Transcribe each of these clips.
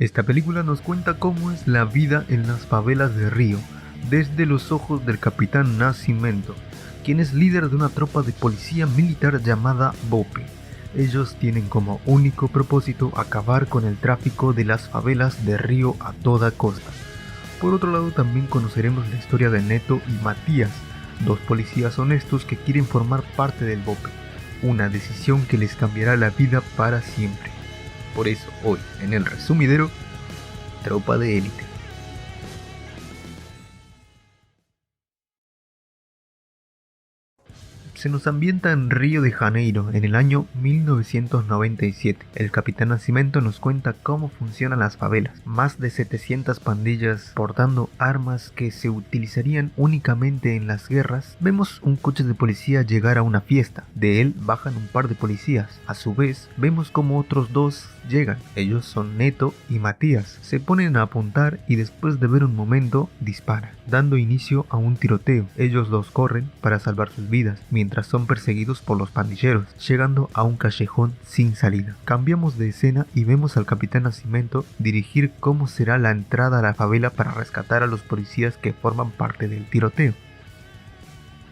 Esta película nos cuenta cómo es la vida en las favelas de Río, desde los ojos del capitán Nascimento, quien es líder de una tropa de policía militar llamada BOPE. Ellos tienen como único propósito acabar con el tráfico de las favelas de Río a toda costa. Por otro lado, también conoceremos la historia de Neto y Matías, dos policías honestos que quieren formar parte del BOPE, una decisión que les cambiará la vida para siempre. Por eso hoy, en el resumidero, Tropa de Élite. Se nos ambienta en Río de Janeiro en el año 1997. El capitán Nascimento nos cuenta cómo funcionan las favelas. Más de 700 pandillas portando armas que se utilizarían únicamente en las guerras. Vemos un coche de policía llegar a una fiesta. De él bajan un par de policías. A su vez, vemos como otros dos llegan. Ellos son Neto y Matías. Se ponen a apuntar y después de ver un momento, disparan, dando inicio a un tiroteo. Ellos dos corren para salvar sus vidas, mientras son perseguidos por los pandilleros, llegando a un callejón sin salida. Cambiamos de escena y vemos al capitán Nascimento dirigir cómo será la entrada a la favela para rescatar a los policías que forman parte del tiroteo.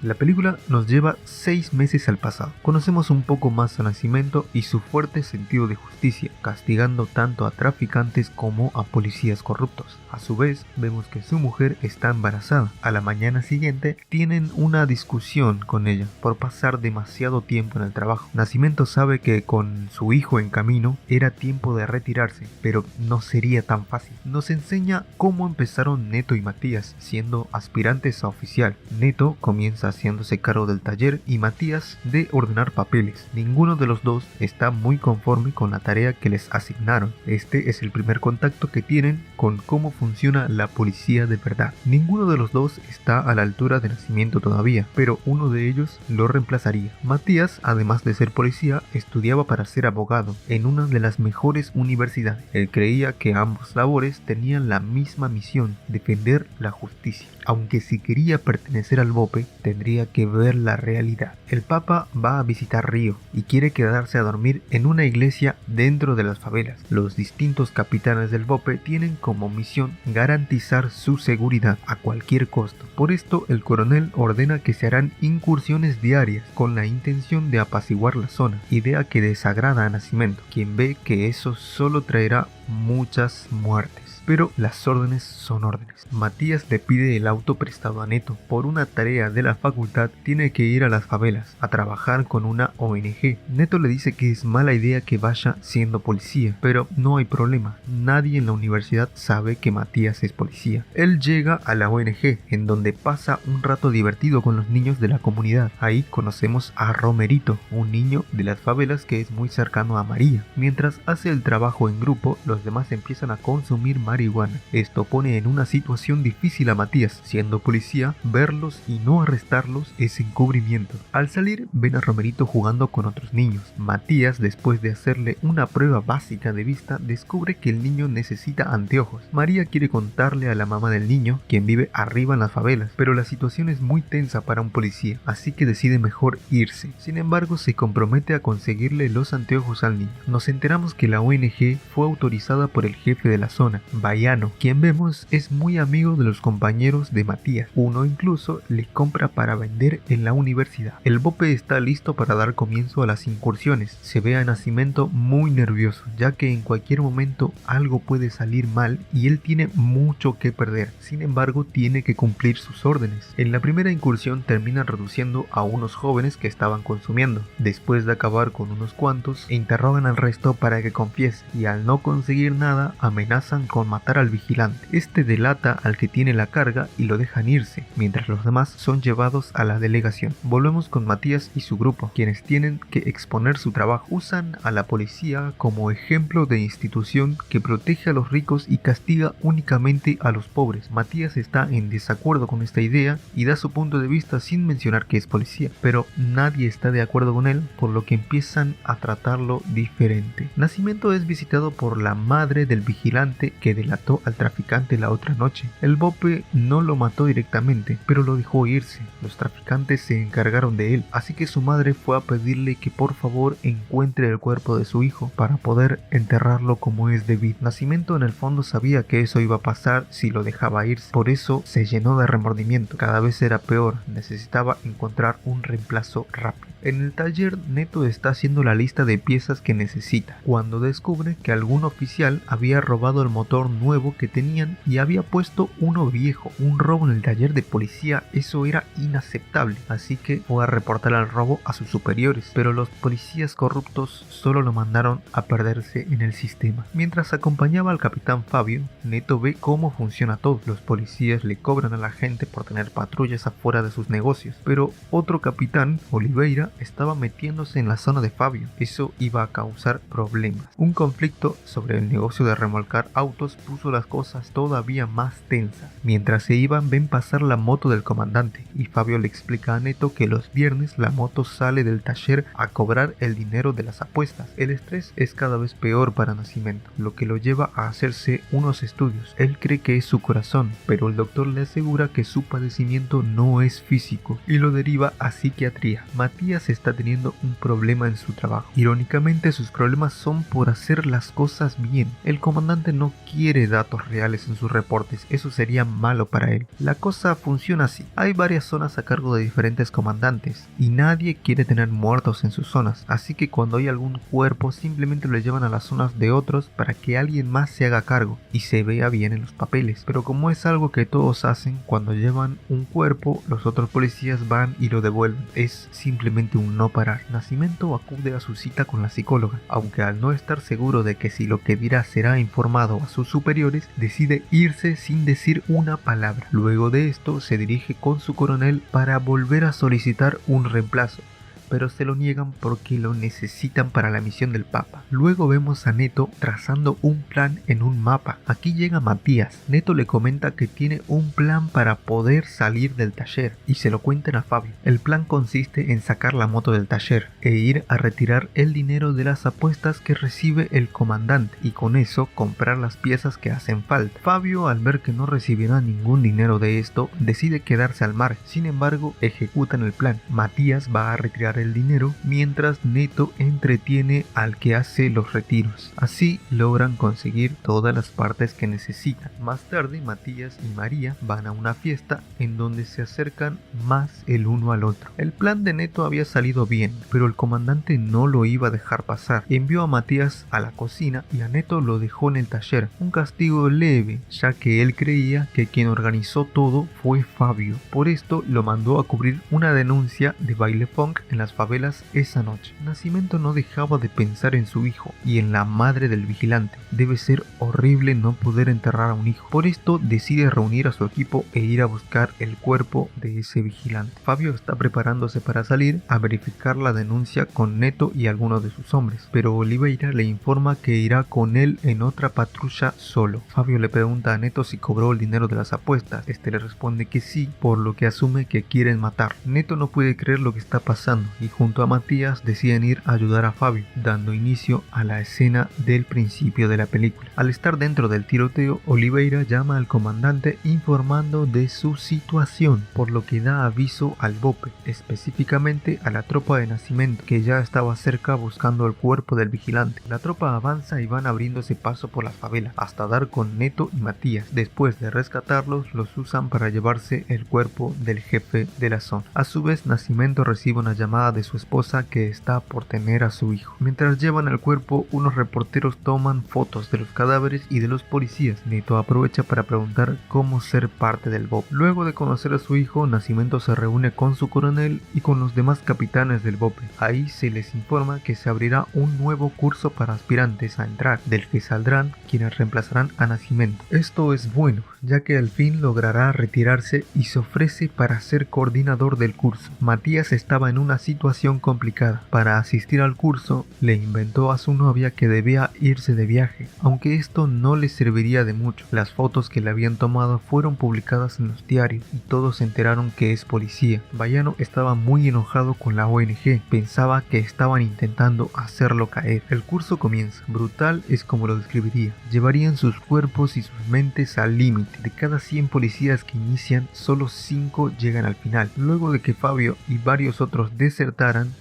La película nos lleva 6 meses al pasado. Conocemos un poco más a Nascimento y su fuerte sentido de justicia, castigando tanto a traficantes como a policías corruptos. A su vez, vemos que su mujer está embarazada. A la mañana siguiente, tienen una discusión con ella por pasar demasiado tiempo en el trabajo. Nascimento sabe que con su hijo en camino, era tiempo de retirarse, pero no sería tan fácil. Nos enseña cómo empezaron Neto y Matías, siendo aspirantes a oficial. Neto comienza haciéndose cargo del taller y Matías de ordenar papeles. Ninguno de los dos está muy conforme con la tarea que les asignaron. Este es el primer contacto que tienen con cómo funciona la policía de verdad. Ninguno de los dos está a la altura de Nascimento todavía, pero uno de ellos lo reemplazaría. Matías, además de ser policía, estudiaba para ser abogado en una de las mejores universidades. Él creía que ambos labores tenían la misma misión: defender la justicia. Aunque si quería pertenecer al BOPE, tendría que ver la realidad. El Papa va a visitar Río y quiere quedarse a dormir en una iglesia dentro de las favelas. Los distintos capitanes del BOPE tienen como misión garantizar su seguridad a cualquier costo. Por esto, el coronel ordena que se harán incursiones diarias con la intención de apaciguar la zona, idea que desagrada a Nascimento, quien ve que eso solo traerá muchas muertes. Pero las órdenes son órdenes. Matías le pide el auto prestado a Neto. Por una tarea de la facultad tiene que ir a las favelas a trabajar con una ONG. Neto le dice que es mala idea que vaya siendo policía, pero no hay problema. Nadie en la universidad sabe que Matías es policía. Él llega a la ONG, en donde pasa un rato divertido con los niños de la comunidad. Ahí conocemos a Romerito, un niño de las favelas que es muy cercano a María. Mientras hace el trabajo en grupo, los demás empiezan a consumir marihuana. Esto pone en una situación difícil a Matías. Siendo policía, verlos y no arrestarlos es encubrimiento. Al salir, ven a Romerito jugando con otros niños. Matías, después de hacerle una prueba básica de vista, descubre que el niño necesita anteojos. María quiere contarle a la mamá del niño, quien vive arriba en las favelas, pero la situación es muy tensa para un policía, así que decide mejor irse. Sin embargo, se compromete a conseguirle los anteojos al niño. Nos enteramos que la ONG fue autorizada por el jefe de la zona, Baiano, quien vemos es muy amigo de los compañeros de Matías. Uno incluso le compra para vender en la universidad. El BOPE está listo para dar comienzo a las incursiones. Se ve a Nascimento muy nervioso, ya que en cualquier momento algo puede salir mal y él tiene mucho que perder. Sin embargo, tiene que cumplir sus órdenes. En la primera incursión terminan reduciendo a unos jóvenes que estaban consumiendo. Después de acabar con unos cuantos, interrogan al resto para que confiese, y al no conseguir nada, amenazan con matar al vigilante. Este delata al que tiene la carga y lo dejan irse, mientras los demás son llevados a la delegación. Volvemos con Matías y su grupo, quienes tienen que exponer su trabajo. Usan a la policía como ejemplo de institución que protege a los ricos y castiga únicamente a los pobres. Matías está en desacuerdo con esta idea y da su punto de vista sin mencionar que es policía, pero nadie está de acuerdo con él, por lo que empiezan a tratarlo diferente. Nascimento es visitado por la madre del vigilante que delató al traficante la otra noche. El BOPE no lo mató directamente, pero lo dejó irse. Los traficantes se encargaron de él, así que su madre fue a pedirle que por favor encuentre el cuerpo de su hijo para poder enterrarlo como es debido. Nascimento en el fondo sabía que eso iba a pasar si lo dejaba irse, por eso se llenó de remordimiento. Cada vez era peor, necesitaba encontrar un reemplazo rápido. En el taller, Neto está haciendo la lista de piezas que necesita, cuando descubre que algún oficial había robado el motor nuevo que tenían y había puesto uno viejo. Un robo en el taller de policía, eso era inaceptable, así que fue a reportar el robo a sus superiores, pero los policías corruptos solo lo mandaron a perderse en el sistema. Mientras acompañaba al capitán Fabio, Neto ve cómo funciona todo. Los policías le cobran a la gente por tener patrullas afuera de sus negocios, pero otro capitán, Oliveira, estaba metiéndose en la zona de Fabio. Eso iba a causar problemas. Un conflicto sobre el negocio de remolcar autos puso las cosas todavía más tensas. Mientras se iban, ven pasar la moto del comandante y Fabio le explica a Neto que los viernes la moto sale del taller a cobrar el dinero de las apuestas. El estrés es cada vez peor para Nascimento, lo que lo lleva a hacerse unos estudios. Él cree que es su corazón, pero el doctor le asegura que su padecimiento no es físico y lo deriva a psiquiatría. Matías está teniendo un problema en su trabajo. Irónicamente, sus problemas son por hacer las cosas bien. El comandante no quiere datos reales en sus reportes, eso sería malo para él. La cosa funciona así. Hay varias zonas a cargo de diferentes comandantes y nadie quiere tener muertos en sus zonas, así que cuando hay algún cuerpo simplemente lo llevan a las zonas de otros para que alguien más se haga cargo y se vea bien en los papeles. Pero como es algo que todos hacen, cuando llevan un cuerpo, los otros policías van y lo devuelven. Es simplemente un no parar. Nascimento acude a su cita con la psicóloga, aunque al no estar seguro de que si lo que dirá será informado a sus superiores, decide irse sin decir una palabra. Luego de esto se dirige con su coronel para volver a solicitar un reemplazo, pero se lo niegan porque lo necesitan para la misión del Papa. Luego vemos a Neto trazando un plan en un mapa. Aquí llega Matías. Neto le comenta que tiene un plan para poder salir del taller y se lo cuentan a Fabio. El plan consiste en sacar la moto del taller e ir a retirar el dinero de las apuestas que recibe el comandante y con eso comprar las piezas que hacen falta. Fabio, al ver que no recibirá ningún dinero de esto, decide quedarse al margen. Sin embargo, ejecutan el plan. Matías va a retirar el dinero mientras Neto entretiene al que hace los retiros. Así logran conseguir todas las partes que necesitan. Más tarde, Matías y María van a una fiesta en donde se acercan más el uno al otro. El plan de Neto había salido bien, pero el comandante no lo iba a dejar pasar. Envió a Matías a la cocina y a Neto lo dejó en el taller. Un castigo leve, ya que él creía que quien organizó todo fue Fabio. Por esto lo mandó a cubrir una denuncia de baile funk en las favelas esa noche. Nascimento no dejaba de pensar en su hijo y en la madre del vigilante. Debe ser horrible no poder enterrar a un hijo. Por esto decide reunir a su equipo e ir a buscar el cuerpo de ese vigilante. Fabio está preparándose para salir a verificar la denuncia con Neto y algunos de sus hombres, pero Oliveira le informa que irá con él en otra patrulla solo. Fabio le pregunta a Neto si cobró el dinero de las apuestas. Este le responde que sí, por lo que asume que quieren matar. Neto no puede creer lo que está pasando y junto a Matías deciden ir a ayudar a Fabio, dando inicio a la escena del principio de la película. Al estar dentro del tiroteo, Oliveira llama al comandante informando de su situación, por lo que da aviso al BOPE, específicamente a la tropa de Nascimento, que ya estaba cerca buscando el cuerpo del vigilante. La tropa avanza y van abriéndose paso por la favela, hasta dar con Neto y Matías. Después de rescatarlos, los usan para llevarse el cuerpo del jefe de la zona. A su vez, Nascimento recibe una llamada de su esposa que está por tener a su hijo. Mientras llevan el cuerpo, unos reporteros toman fotos de los cadáveres y de los policías. Neto aprovecha para preguntar cómo ser parte del BOPE. Luego de conocer a su hijo, Nascimento se reúne con su coronel y con los demás capitanes del BOPE. Ahí se les informa que se abrirá un nuevo curso para aspirantes a entrar, del que saldrán quienes reemplazarán a Nascimento. Esto es bueno, ya que al fin logrará retirarse y se ofrece para ser coordinador del curso. Matías estaba en una cita situación complicada. Para asistir al curso, le inventó a su novia que debía irse de viaje, aunque esto no le serviría de mucho. Las fotos que le habían tomado fueron publicadas en los diarios y todos se enteraron que es policía. Bayano estaba muy enojado con la ONG, pensaba que estaban intentando hacerlo caer. El curso comienza. Brutal es como lo describiría. Llevarían sus cuerpos y sus mentes al límite. De cada 100 policías que inician, solo 5 llegan al final. Luego de que Fabio y varios otros desertaran,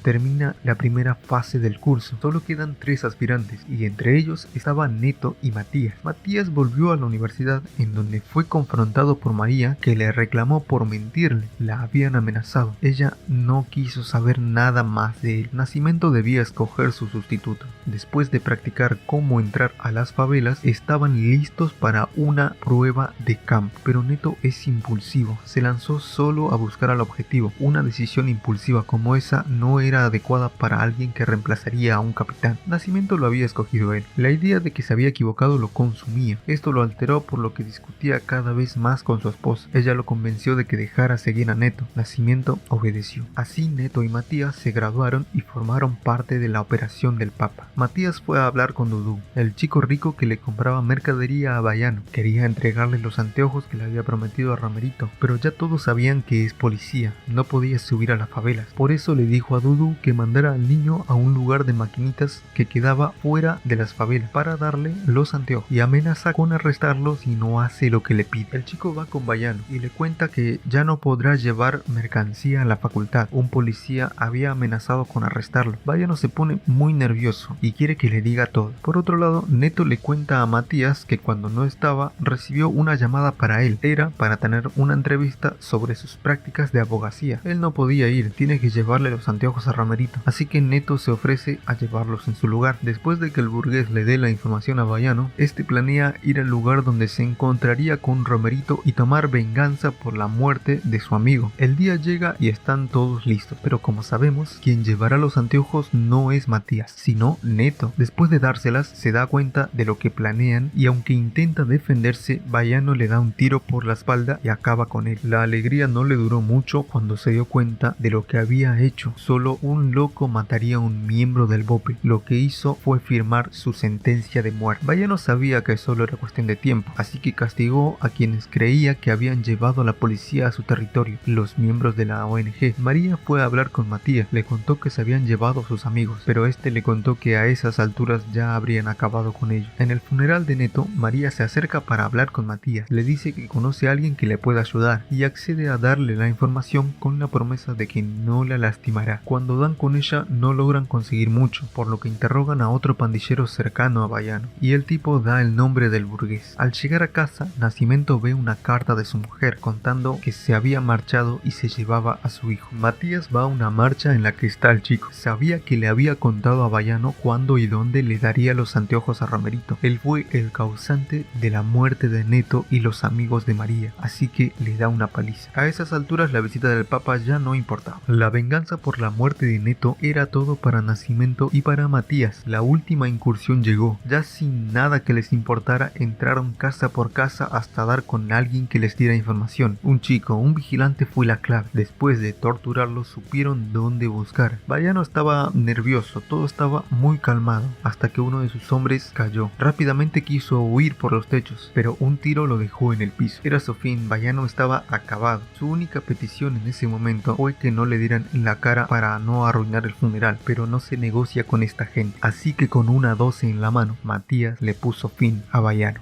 termina la primera fase del curso. Solo quedan 3 aspirantes y entre ellos estaban Neto y Matías. Matías volvió a la universidad, en donde fue confrontado por María, que le reclamó por mentirle. La habían amenazado. Ella no quiso saber nada más de él. Nascimento debía escoger su sustituto. Después de practicar cómo entrar a las favelas, estaban listos para una prueba de campo. Pero Neto es impulsivo. Se lanzó solo a buscar al objetivo. Una decisión impulsiva como esa no era adecuada para alguien que reemplazaría a un capitán. Nascimento lo había escogido él. La idea de que se había equivocado lo consumía. Esto lo alteró, por lo que discutía cada vez más con su esposa. Ella lo convenció de que dejara seguir a Neto. Nascimento obedeció. Así Neto y Matías se graduaron y formaron parte de la operación del Papa. Matías fue a hablar con Dudú, el chico rico que le compraba mercadería a Bayano. Quería entregarle los anteojos que le había prometido a Romerito, pero ya todos sabían que es policía, no podía subir a las favelas. Por eso le dijo a Dudú que mandara al niño a un lugar de maquinitas que quedaba fuera de las favelas para darle los anteojos y amenaza con arrestarlo si no hace lo que le pide. El chico va con Bayano y le cuenta que ya no podrá llevar mercancía a la facultad. Un policía había amenazado con arrestarlo. Bayano se pone muy nervioso y quiere que le diga todo. Por otro lado, Neto le cuenta a Matías que cuando no estaba recibió una llamada para él. Era para tener una entrevista sobre sus prácticas de abogacía. Él no podía ir, tiene que llevarle los anteojos a Romerito, así que Neto se ofrece a llevarlos en su lugar. Después de que el burgués le dé la información a Bayano, este planea ir al lugar donde se encontraría con Romerito y tomar venganza por la muerte de su amigo. El día llega y están todos listos, pero como sabemos, quien llevará los anteojos no es Matías, sino Neto. Después de dárselas, se da cuenta de lo que planean y aunque intenta defenderse, Bayano le da un tiro por la espalda y acaba con él. La alegría no le duró mucho cuando se dio cuenta de lo que había hecho. Solo un loco mataría a un miembro del BOPE. Lo que hizo fue firmar su sentencia de muerte. Bayano sabía que solo era cuestión de tiempo, así que castigó a quienes creía que habían llevado a la policía a su territorio, los miembros de la ONG. María fue a hablar con Matías, le contó que se habían llevado a sus amigos, pero este le contó que a esas alturas ya habrían acabado con ellos. En el funeral de Neto, María se acerca para hablar con Matías, le dice que conoce a alguien que le pueda ayudar y accede a darle la información con la promesa de que no la lastimará. Cuando dan con ella no logran conseguir mucho, por lo que interrogan a otro pandillero cercano a Bayano y el tipo da el nombre del burgués. Al llegar a casa, Nascimento ve una carta de su mujer contando que se había marchado y se llevaba a su hijo. Matías va a una marcha en la que está el chico. Sabía que le había contado a Bayano cuándo y dónde le daría los anteojos a Romerito. Él fue el causante de la muerte de Neto y los amigos de María, así que le da una paliza. A esas alturas la visita del Papa ya no importaba. La venganza por la muerte de Neto era todo para Nascimento y para Matías. La última incursión llegó. Ya sin nada que les importara, entraron casa por casa hasta dar con alguien que les diera información. Un chico, un vigilante fue la clave. Después de torturarlos, supieron dónde buscar. Bayano estaba nervioso, todo estaba muy calmado, hasta que uno de sus hombres cayó. Rápidamente quiso huir por los techos, pero un tiro lo dejó en el piso. Era su fin, Bayano estaba acabado. Su única petición en ese momento fue que no le dieran en la cara para no arruinar el funeral, pero no se negocia con esta gente. Así que con una 12 en la mano, Matías le puso fin a Bayano.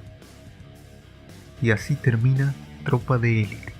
Y así termina Tropa de Élite.